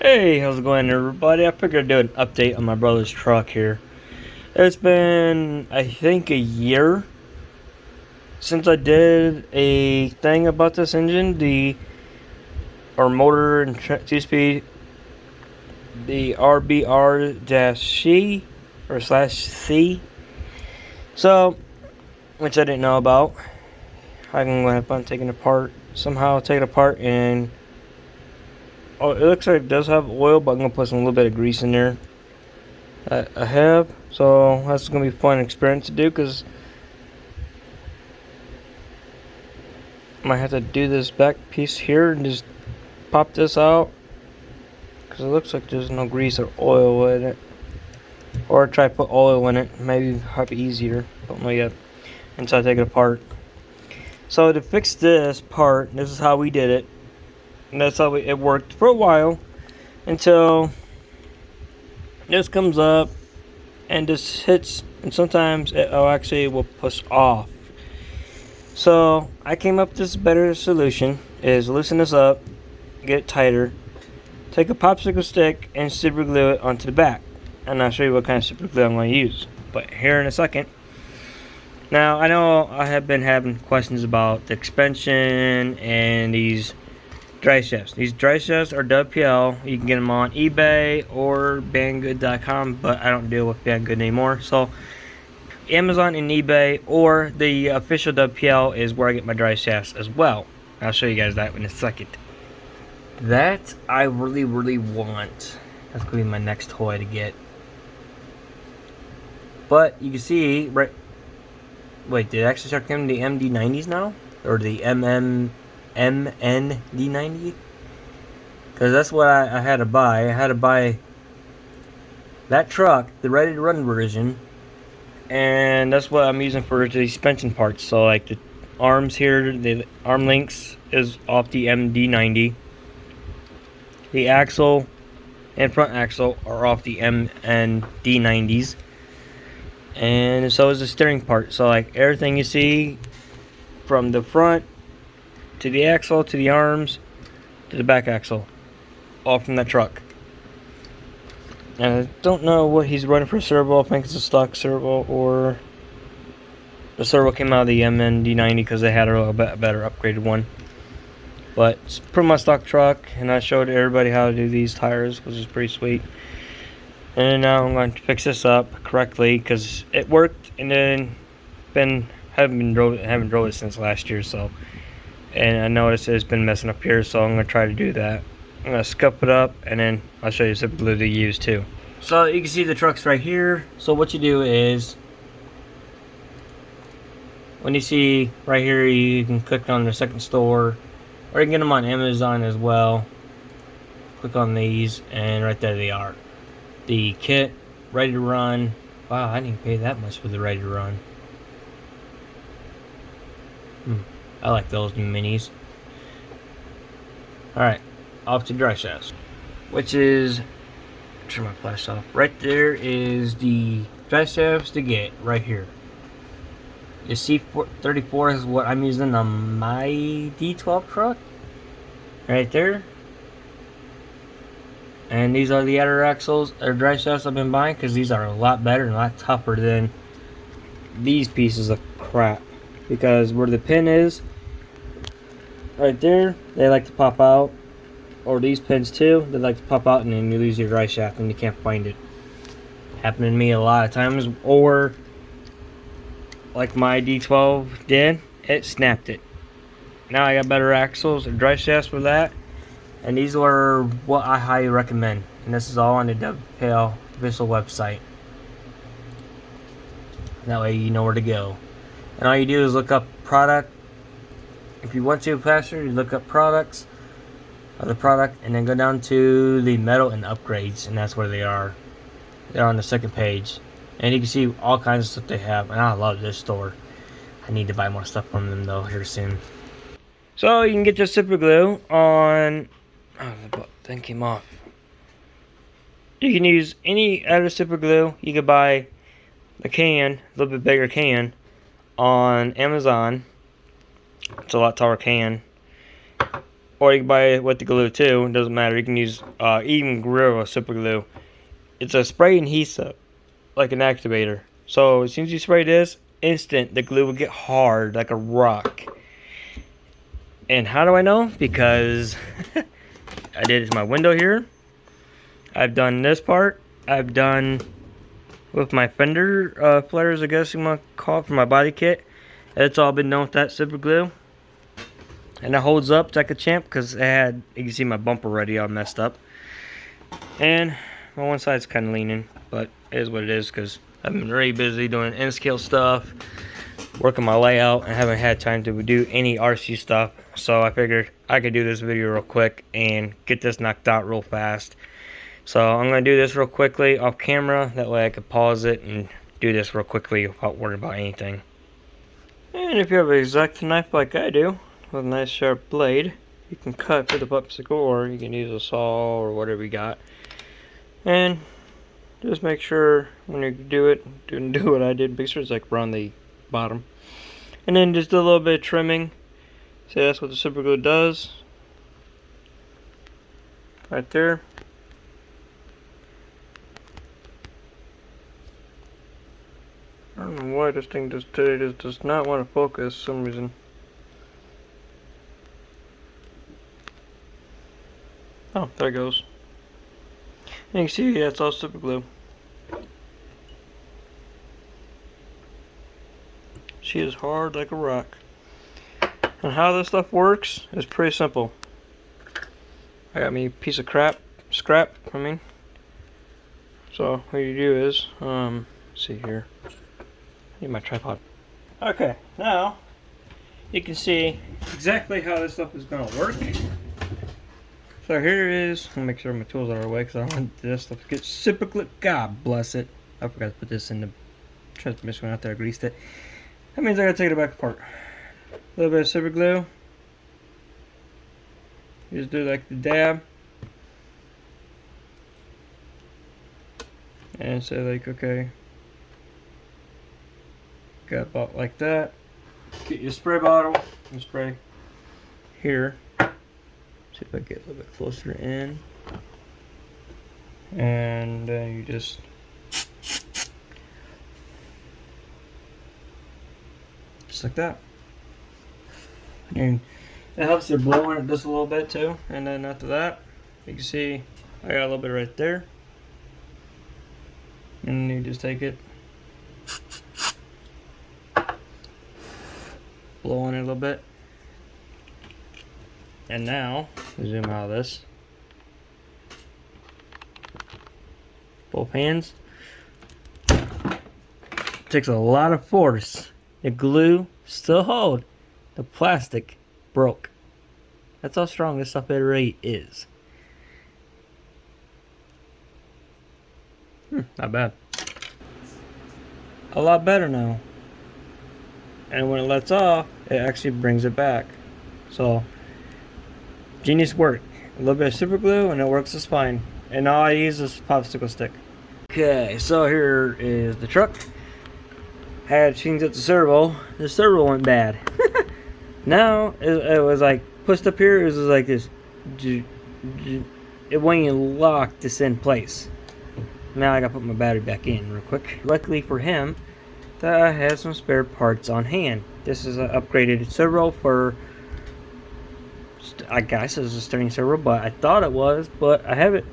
Hey, how's it going, everybody? I figured I'd do an update on my brother's truck here. It's been, I think, a year since I did a thing about this engine, or motor and two-speed, the RBR-C or /C. So, which I didn't know about. I can go ahead and take it apart. Somehow take it apart and oh, it looks like it does have oil, but I'm gonna put some little bit of grease in there. I have, so that's gonna be a fun experience to do because I might have to do this back piece here and just pop this out because it looks like there's no grease or oil in it, or try to put oil in it. Maybe it'll be easier. Don't know yet until I take it apart. So to fix this part, this is how we did it, and that's how it worked for a while until this comes up and this hits, and sometimes it will push off. So I came up with this better solution: is loosen this up, get it tighter, take a popsicle stick and super glue it onto the back, and I'll show you what kind of super glue I'm going to use, but here in a second. Now I know I have been having questions about the suspension and these drive shafts. These drive shafts are WPL. You can get them on eBay or Banggood.com, but I don't deal with Banggood anymore. So Amazon and eBay or the official WPL is where I get my drive shafts as well. I'll show you guys that in a second. That I really want. That's gonna be my next toy to get. But you can see, right? Wait, did it actually start coming the MD90s now, or the MND90? Because that's what I had to buy. I had to buy that truck, the ready to run version, and that's what I'm using for the suspension parts. So like the arms here, the arm links is off the MD90. The axle and front axle are off the MND90s. And so is the steering part. So like everything you see from the front to the axle to the arms to the back axle, all from that truck. And I don't know what he's running for servo. I think it's a stock servo, or the servo came out of the MND90 because they had a better upgraded one. But it's pretty much stock truck, and I showed everybody how to do these tires, which is pretty sweet. And now I'm going to fix this up correctly because it worked, and then haven't drove it since last year. So, and I noticed it's been messing up here, so I'm going to try to do that. I'm going to scuff it up, and then I'll show you some glue to use too. So you can see the truck's right here. So what you do is, when you see right here, you can click on the second store, or you can get them on Amazon as well. Click on these, and right there they are. The kit, ready to run. Wow, I didn't pay that much for the ready to run. I like those new minis. Alright, off to drive shafts, which is, turn my flash off. Right there is the drive shafts to get right here. The C34 is what I'm using on my D12 truck. Right there. And these are the other axles or drive shafts I've been buying, because these are a lot better and a lot tougher than these pieces of crap. Because where the pin is, right there, they like to pop out. Or these pins too, they like to pop out, and then you lose your drive shaft and you can't find it. Happened to me a lot of times. Or like my D12 did, it snapped it. Now I got better axles or drive shafts for that. And these are what I highly recommend. And this is all on the WPL official website. That way you know where to go. And all you do is look up product. If you want to faster, you look up products of the product, and then go down to the metal and upgrades, and that's where they are. They're on the second page. And you can see all kinds of stuff they have. And I love this store. I need to buy more stuff from them though here soon. So you can get your super glue on. Oh, the thing came off. You can use any other super glue. You could buy the can, a little bit bigger can, on Amazon. It's a lot taller can. or you can buy it with the glue too. It doesn't matter. You can use even Gorilla super glue. It's a spray adhesive, like an activator. So as soon as you spray this, instant the glue will get hard like a rock. And how do I know? Because I did it to my window here. I've done this part. I've done with my fender flares, I guess you want to call it, for my body kit. It's all been done with that super glue. And it holds up like a champ because it had, you can see my bumper already all messed up. And my one side's kind of leaning, but it is what it is because I've been really busy doing N-scale stuff, working my layout, and haven't had time to do any RC stuff. So I figured I could do this video real quick and get this knocked out real fast. So I'm going to do this real quickly off camera. That way I could pause it and do this real quickly without worrying about anything. And if you have an X-Acto knife like I do, with a nice sharp blade, you can cut with a popsicle, or you can use a saw or whatever you got. And just make sure when you do it, do what I did. Make sure it's like around the bottom. And then just do a little bit of trimming. See, that's what the super glue does. Right there. I don't know why this thing today does not want to focus for some reason. Oh, there it goes. And you can see that's all super glue. She is hard like a rock. And how this stuff works is pretty simple. I got me a piece of scrap, I mean. So what you do is, let's see here. I need my tripod. Okay, now you can see exactly how this stuff is gonna work. So here it is. I'll make sure my tools are away because I don't want this stuff to get super glue. God bless it. I forgot to put this in the transmission out there. I greased it. That means I gotta take it back apart. A little bit of super glue. You just do like the dab. And say like, okay. Got about like that. Get your spray bottle and spray here. See if I get a little bit closer in. And then you just like that. And it helps you blow in it just a little bit too. And then after that, you can see I got a little bit right there. And you just take it, blow on it a little bit. And now, zoom out of this. Both hands. Takes a lot of force. The glue still hold. The plastic broke. That's how strong this stuff really is. Not bad. A lot better now. And when it lets off, it actually brings it back. So, genius work. A little bit of super glue and it works just fine. And all I use is popsicle stick. Okay, so here is the truck. Had changed up the servo. The servo went bad. Now it was like pushed up here. It was like this. It wouldn't even lock this in place. Now I gotta put my battery back in real quick. Luckily for him, that I have some spare parts on hand. This is an upgraded servo for, I guess it's a steering servo, but I thought it was, but I have it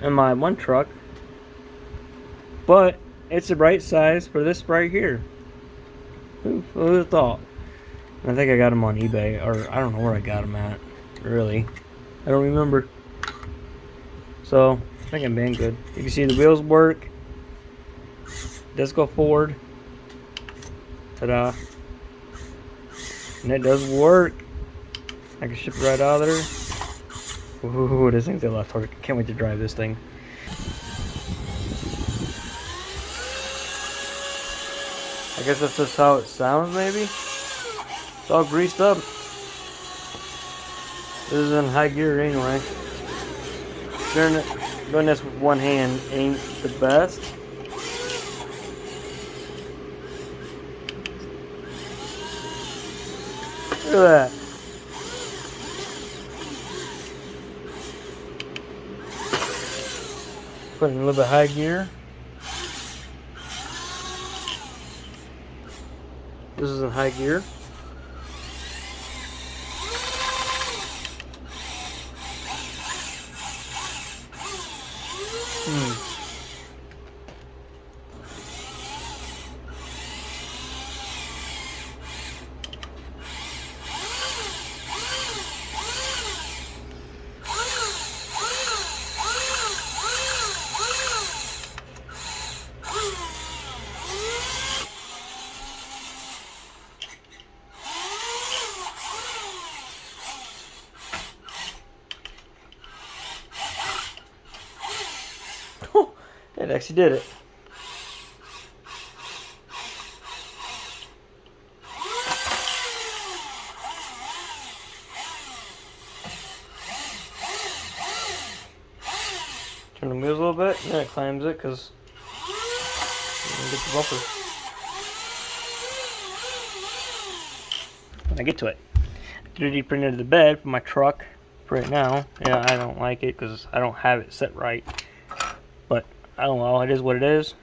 in my one truck. But it's the right size for this right here. Who would have thought? I think I got them on eBay, or I don't know where I got them at. Really, I don't remember. So I think I'm being good. You can see the wheels work. Does go forward. Ta-da! And it does work. I can ship it right out of there. Ooh, this thing's a lot of torque. Can't wait to drive this thing. I guess that's just how it sounds, maybe? It's all greased up. This is in high gear anyway. Doing this with one hand ain't the best. Look at that. Put in a little bit of high gear. This is in high gear. It actually did it. Turn the wheels a little bit, and then it climbs it because get the bumper. When I get to it, 3D printed the bed for my truck right now. Yeah, I don't like it because I don't have it set right. But I don't know, it is what it is.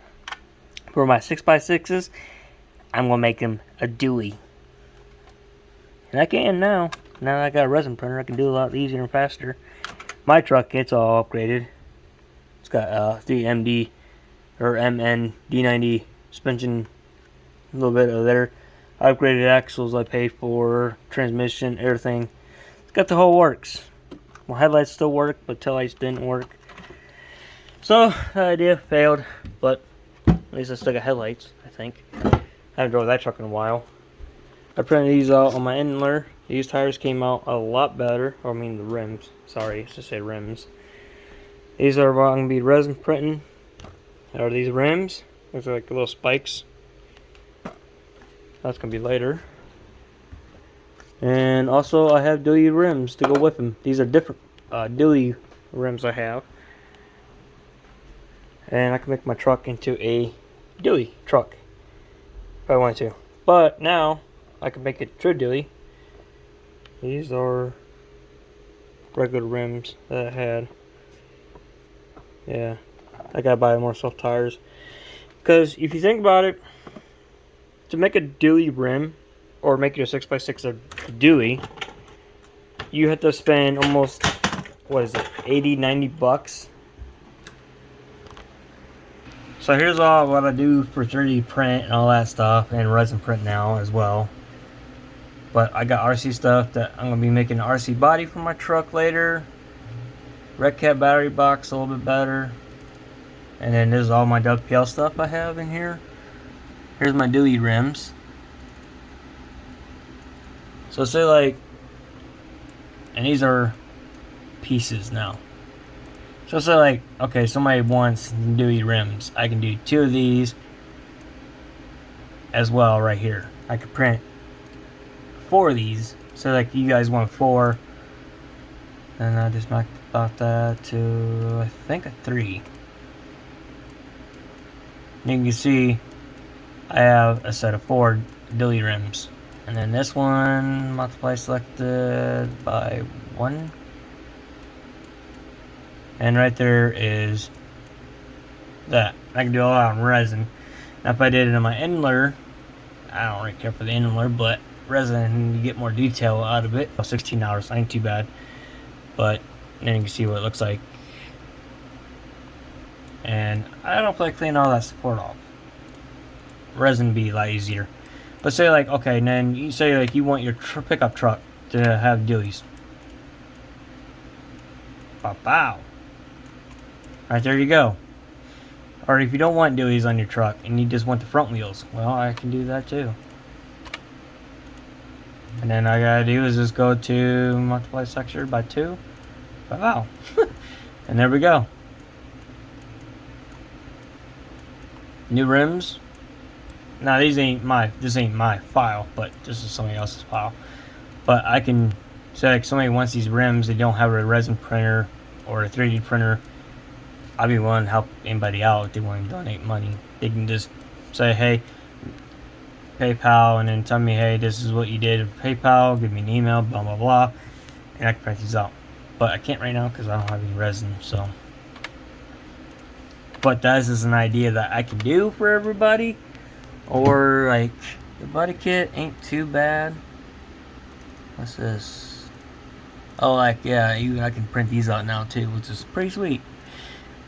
For my 6x6s, I'm gonna make them a Dewey. And I can now. Now that I got a resin printer, I can do it a lot easier and faster. My truck, it's all upgraded. It's got 3MD or MN D90 suspension, a little bit of there. Upgraded axles I paid for, transmission, everything. It's got the whole works. My headlights still work, but taillights didn't work. So the idea failed, but at least I still got headlights, I think. I haven't drove that truck in a while. I printed these out on my Endler. These tires came out a lot better. Or I mean the rims. Sorry, I should say rims. These are going to be resin printing. Are these rims? Looks like little spikes. That's going to be later. And also I have Dewey rims to go with them. These are different Dewey rims I have. And I can make my truck into a Dewey truck if I want to. But now I can make it true Dewey. These are regular rims that I had. Yeah, I gotta buy more soft tires. Because if you think about it, to make a Dewey rim or make your 6x6 a Dewey, you have to spend almost, what is it, 80, 90 bucks. So here's all what I do for 3D print and all that stuff, and resin print now as well. But I got RC stuff that I'm going to be making an RC body for my truck later. Red Cat battery box a little bit better. And then this is all my WPL stuff I have in here. Here's my Dewey rims. So say like, and these are pieces now. So say like, okay, somebody wants Dewey rims. I can do 2 of these as well right here. I could print 4 of these. So like you guys want 4. And I just knocked about that to, I think, a 3. And you can see I have a set of 4 Dewey rims. And then this one, multiply selected by 1. And right there is that. I can do all that on resin. Now if I did it on my Endler, I don't really care for the Endler, but resin, you get more detail out of it. $16, ain't too bad. But then you can see what it looks like. And I don't play clean all that support off. Resin be a lot easier. But say like, okay, and then you say like you want your pickup truck to have Deweys. Pow. Right there you go. Or if you don't want Deweys on your truck and you just want the front wheels, well, I can do that too. And then all I gotta do is just go to multiply sector by 2. Wow. And there we go. New rims. Now this ain't my file, but this is somebody else's file. But I can say like somebody wants these rims, they don't have a resin printer or a 3D printer. I'd be willing to help anybody out if they want to donate money. They can just say, hey, PayPal, and then tell me, hey, this is what you did with PayPal, give me an email, blah blah blah, and I can print these out. But I can't right now because I don't have any resin. So But that is an idea that I can do for everybody. Or like the body kit ain't too bad. What's this? Oh, like yeah, even I can print these out now too, which is pretty sweet.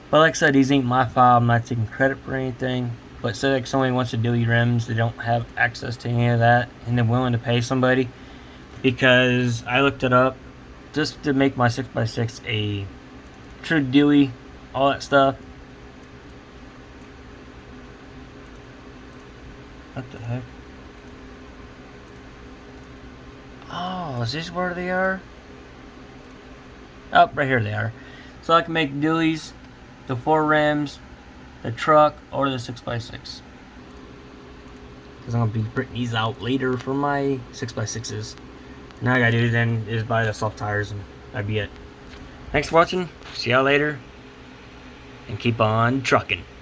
But like I said, these ain't my file. I'm not taking credit for anything. But say like somebody wants to do your rims, they don't have access to any of that, and they're willing to pay somebody, because I looked it up just to make my 6x6 a true Dewey, all that stuff. What the heck? Oh, is this where they are? Oh, right here they are. So I can make dualies, the 4 rims, the truck, or the 6x6. Because I'm going to be printing these out later for my 6x6s. Now I gotta do then is buy the soft tires, and that'd be it. Thanks for watching. See y'all later. And keep on trucking.